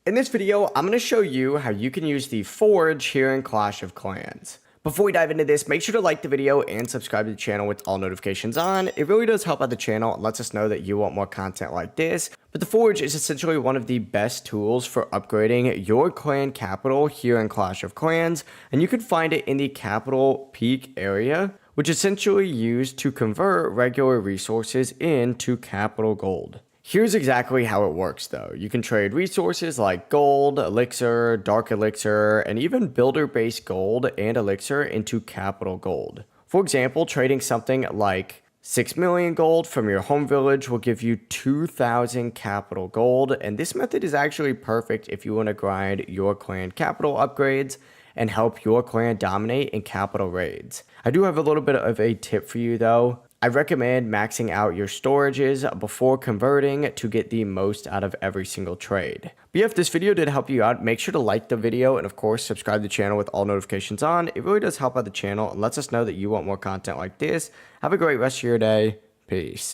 In this video, I'm going to show you how you can use the Forge here in Clash of Clans. Before we dive into this, make sure to like the video and subscribe to the channel with all notifications on. It really does help out the channel and lets us know that you want more content like this. But the Forge is essentially one of the best tools for upgrading your clan capital here in Clash of Clans, and you can find it in the capital peak area, which is essentially used to convert regular resources into capital gold. Here's exactly how it works though. You can trade resources like gold, elixir, dark elixir, and even builder-based gold and elixir into capital gold. For example, trading something like 6 million gold from your home village will give you 2,000 capital gold, and this method is actually perfect if you want to grind your clan capital upgrades and help your clan dominate in capital raids. I do have a little bit of a tip for you though. I recommend maxing out your storages before converting to get the most out of every single trade. But yeah, if this video did help you out, make sure to like the video and of course subscribe to the channel with all notifications on. It really does help out the channel and lets us know that you want more content like this. Have a great rest of your day. Peace.